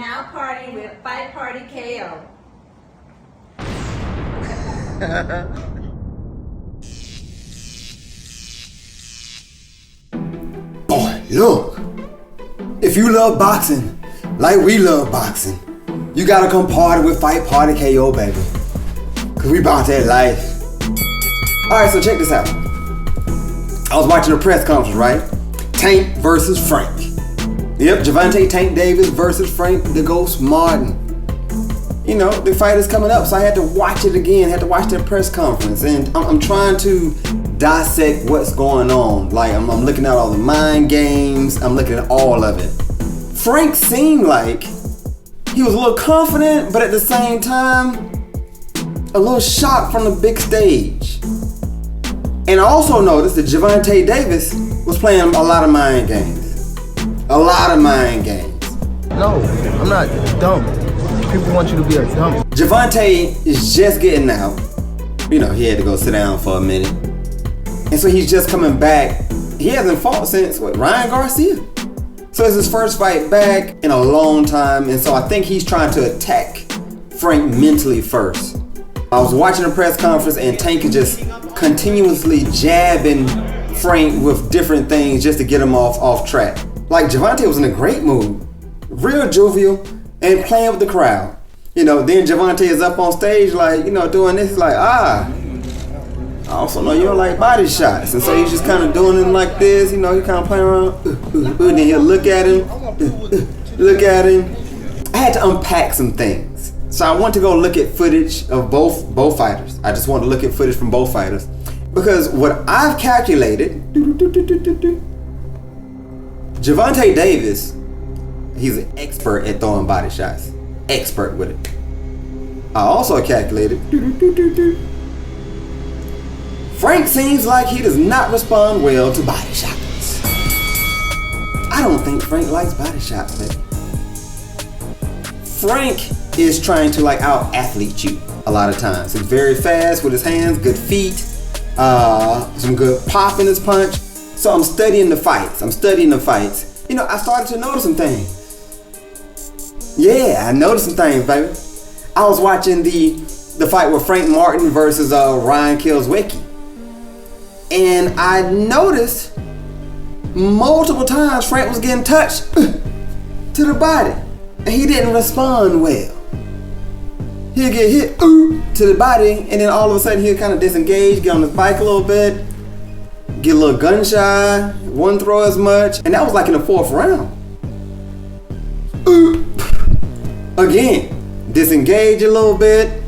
now party with Fight Party KO. Boy, look. If you love boxing, like we love boxing, you gotta come party with Fight Party KO, baby. Cause we bout that life. Alright, so check this out. I was watching a press conference, right? Tank versus Frank. Yep, Gervonta Tank Davis versus Frank the Ghost Martin. You know, the fight is coming up, so I had to watch it again, had to watch that press conference. And I'm trying to dissect what's going on. Like, I'm looking at all the mind games, I'm looking at all of it. Frank seemed like he was a little confident, but at the same time, a little shocked from the big stage. And I also noticed that Gervonta Davis was playing a lot of mind games. A lot of mind games. No, I'm not dumb. People want you to be a dumb. Gervonta is just getting out. You know, he had to go sit down for a minute. And so he's just coming back. He hasn't fought since, Ryan Garcia? So it's his first fight back in a long time. And so I think he's trying to attack Frank mentally first. I was watching a press conference and Tank is just continuously jabbing Frank with different things just to get him off track. Like, Gervonta was in a great mood, real jovial, and playing with the crowd. You know, then Gervonta is up on stage, like, you know, doing this, like, I also know you don't like body shots. And so he's just kind of doing them like this, you know, he kind of playing around, and then he'll look at him, look at him. I had to unpack some things. So I want to go look at footage of both fighters. I just want to look at footage from both fighters. Because what I've calculated, Gervonta Davis, he's an expert at throwing body shots. Expert with it. I also calculated, Frank seems like he does not respond well to body shots. I don't think Frank likes body shots, baby. Frank is trying to like out-athlete you a lot of times. He's very fast with his hands, good feet, some good pop in his punch. So I'm studying the fights. You know, I started to notice some things. Yeah, I noticed some things, baby. I was watching the fight with Frank Martin versus Ryan Kielzwicki. And I noticed multiple times Frank was getting touched to the body. And he didn't respond well. He'll get hit to the body, and then all of a sudden he'll kind of disengage, get on his bike a little bit, get a little gun shy, wouldn't throw as much, and that was like in the 4th round. Again, disengage a little bit,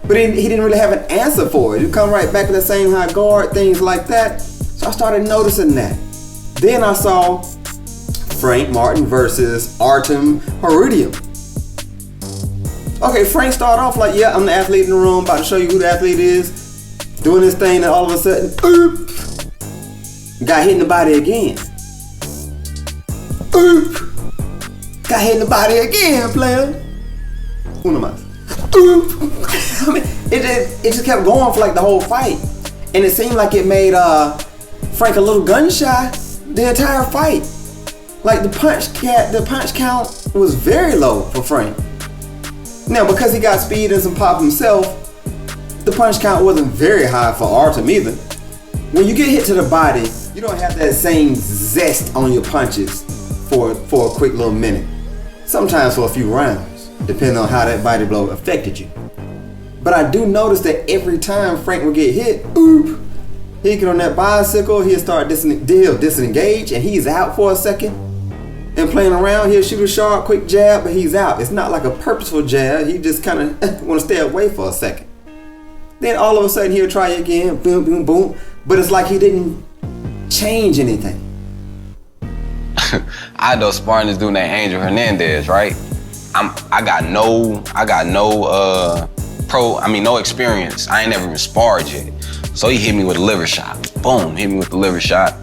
but he didn't really have an answer for it. He'd come right back with the same high guard, things like that. So I started noticing that. Then I saw Frank Martin versus Artem Harudian. Okay, Frank started off like, yeah, I'm the athlete in the room, about to show you who the athlete is, doing this thing, and all of a sudden, got hit in the body again. Got hit in the body again, player. Una más. I mean, it just kept going for like the whole fight. And it seemed like it made Frank a little gun shy the entire fight. Like the punch count was very low for Frank. Now, because he got speed and some pop himself, the punch count wasn't very high for Artem either. When you get hit to the body, you don't have that same zest on your punches for a quick little minute. Sometimes for a few rounds, depending on how that body blow affected you. But I do notice that every time Frank would get hit, he'd get on that bicycle, he'll start disengage, and he's out for a second. And playing around, he'll shoot a sharp, quick jab, but he's out. It's not like a purposeful jab. He just kind of want to stay away for a second. Then all of a sudden, he'll try again, boom, boom, boom. But it's like he didn't change anything. I know sparring this dude named Angel Hernandez, right? I got no experience. I ain't never even sparred yet. So he hit me with a liver shot. Boom, hit me with the liver shot.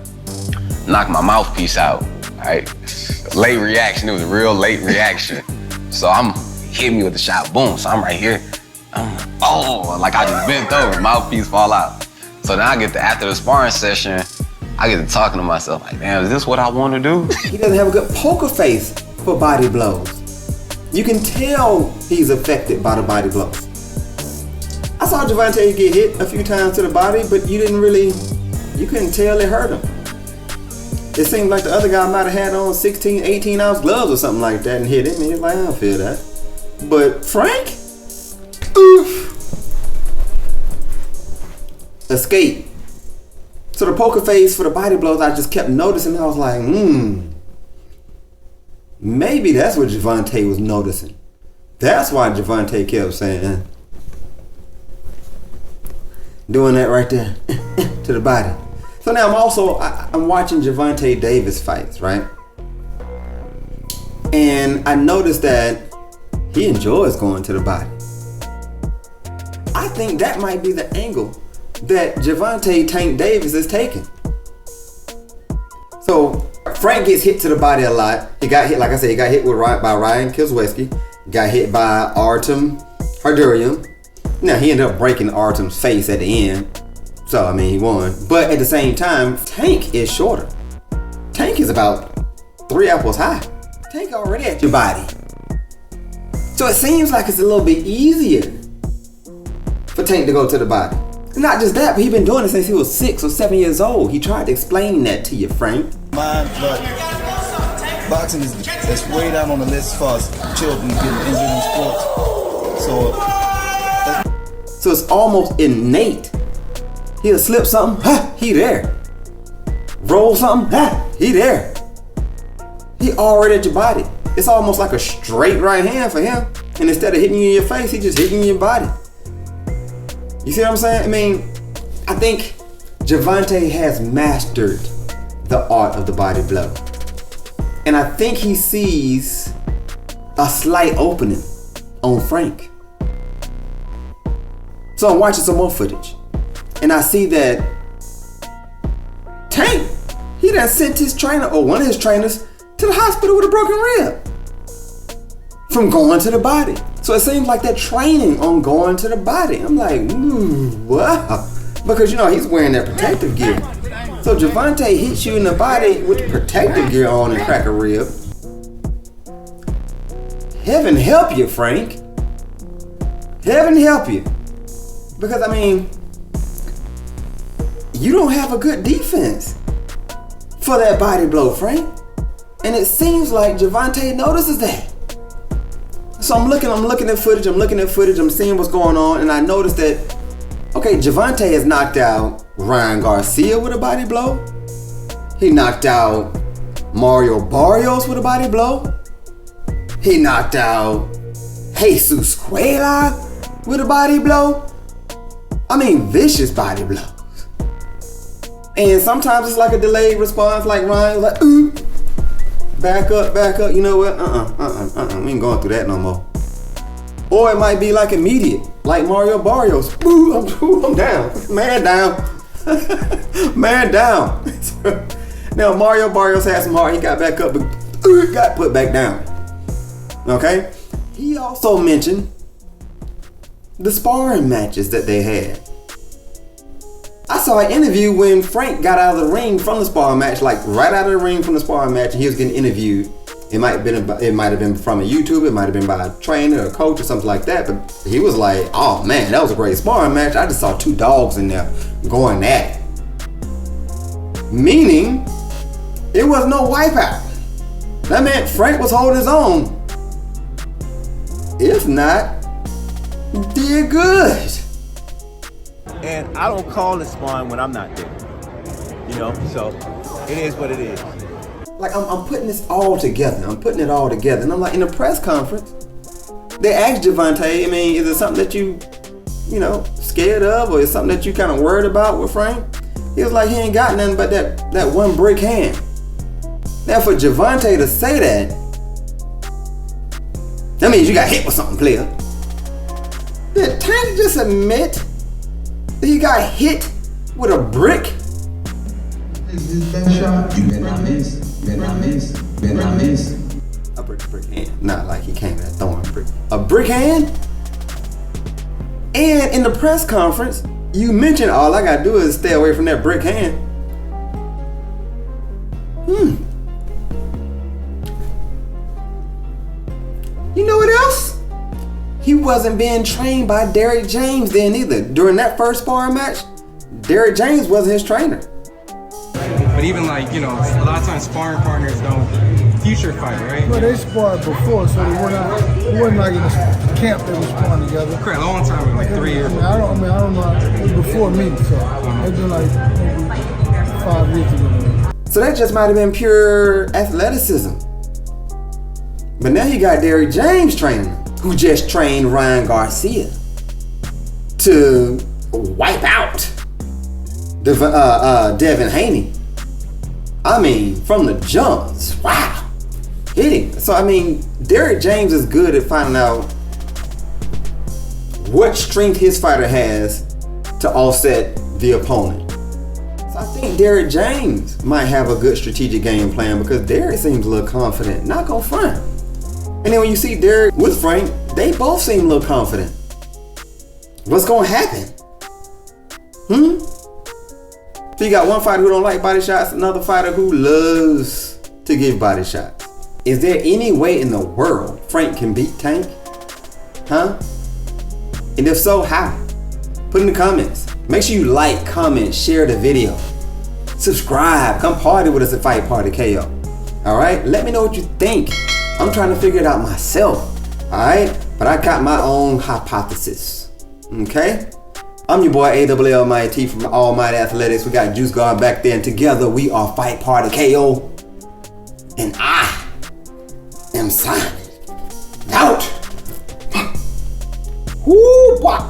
Knocked my mouthpiece out, right? Late reaction, it was a real late reaction. So hit me with the shot, boom. So I'm right here. Like I just bent over, mouthpiece fall out. So then after the sparring session, I get to talking to myself like, damn, is this what I want to do? He doesn't have a good poker face for body blows. You can tell he's affected by the body blow. I saw Gervonta get hit a few times to the body, but you couldn't tell it hurt him. It seemed like the other guy might have had on 16, 18 ounce gloves or something like that and hit him. And he's like, I don't feel that. But Frank? Oof. Escape. So the poker face for the body blows, I just kept noticing. I was like, maybe that's what Gervonta was noticing. That's why Gervonta kept saying, doing that right there to the body. So now I'm watching Gervonta Davis fights, right? And I noticed that he enjoys going to the body. I think that might be the angle that Gervonta Tank Davis is taking. So Frank gets hit to the body a lot. He got hit, like I said, he got hit by Ryan Kizweski. Got hit by Artem Hardurian. Now he ended up breaking Artem's face at the end. So I mean he won. But at the same time, Tank is shorter. Tank is about 3 apples high. Tank already at your body. So it seems like it's a little bit easier for Tank to go to the body. Not just that, but he's been doing it since he was 6 or 7 years old. He tried to explain that to you, Frank. But boxing is way down on the list as far as children getting injured in sports. So it's almost innate. He'll slip something, he there. Roll something, he there. He already at your body. It's almost like a straight right hand for him. And instead of hitting you in your face, he just hitting you in your body. You see what I'm saying? I mean, I think Gervonta has mastered the art of the body blow. And I think he sees a slight opening on Frank. So I'm watching some more footage. And I see that Tank, he done sent his trainer, or one of his trainers, to the hospital with a broken rib from going to the body. So it seems like they're training on going to the body. I'm like, wow. Because he's wearing that protective gear. So Gervonta hits you in the body with the protective gear on and crack a rib. Heaven help you, Frank. Heaven help you. Because I mean, you don't have a good defense for that body blow, Frank. And it seems like Gervonta notices that. So I'm looking at footage, I'm seeing what's going on, and I noticed that, okay, Gervonta has knocked out Ryan Garcia with a body blow. He knocked out Mario Barrios with a body blow. He knocked out Jesus Cuela with a body blow. I mean, vicious body blows. And sometimes it's like a delayed response, like Ryan was like, ooh. Back up, you know what? We ain't going through that no more. Or it might be like immediate, like Mario Barrios. Ooh, I'm down. Man down. Man down. Now Mario Barrios had some heart, he got back up, but got put back down. Okay? He also mentioned the sparring matches that they had. I saw an interview when Frank got out of the ring from the sparring match, like right out of the ring from the sparring match, and he was getting interviewed. It might have been from a YouTube, it might have been by a trainer or a coach or something like that, but he was like, oh man, that was a great sparring match. I just saw 2 dogs in there going at it. Meaning, it was no wipeout. That meant Frank was holding his own. If not, did good. And I don't call it sparring when I'm not there. So it is what it is. Like I'm putting this all together. I'm putting it all together. And I'm like, in the press conference, they asked Gervonta, I mean, is it something that you scared of, or is it something that you kind of worried about with Frank? He was like, he ain't got nothing but that one brick hand. Now for Gervonta to say that means you got hit with something, player. Did Tank just admit that he got hit with a brick? You better not miss. A brick hand. Not like he came in throwing a brick. A brick hand? And in the press conference, you mentioned all I gotta do is stay away from that brick hand. You know what he wasn't being trained by Derrick James then either. During that first sparring match, Derrick James wasn't his trainer. But even like, you know, a lot of times sparring partners don't future fight, right? Well, they sparred before, so it wasn't like in a camp they was sparring together. Correct, a long time ago, like 3 years. I don't know. It was before me, so it's been like maybe 5 years ago. So that just might have been pure athleticism. But now you got Derrick James training, who just trained Ryan Garcia to wipe out Devin Haney. I mean, from the jumps, wow, hitting. So I mean, Derrick James is good at finding out what strength his fighter has to offset the opponent. So I think Derrick James might have a good strategic game plan because Derrick seems a little confident, not gonna front. And then when you see Derrick with Frank, they both seem a little confident. What's gonna happen? So you got one fighter who don't like body shots, another fighter who loves to give body shots. Is there any way in the world Frank can beat Tank? Huh? And if so, how? Put in the comments. Make sure you like, comment, share the video. Subscribe, come party with us at Fight Party KO. Alright? Let me know what you think. I'm trying to figure it out myself. Alright? But I got my own hypothesis. Okay? I'm your boy AWL Mighty from Almighty Athletics. We got Juice Guard back there, and together we are Fight Party KO. And I am signing out. Woo, what?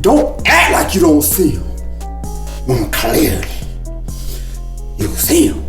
Don't act like you don't see him. When clearly you see him.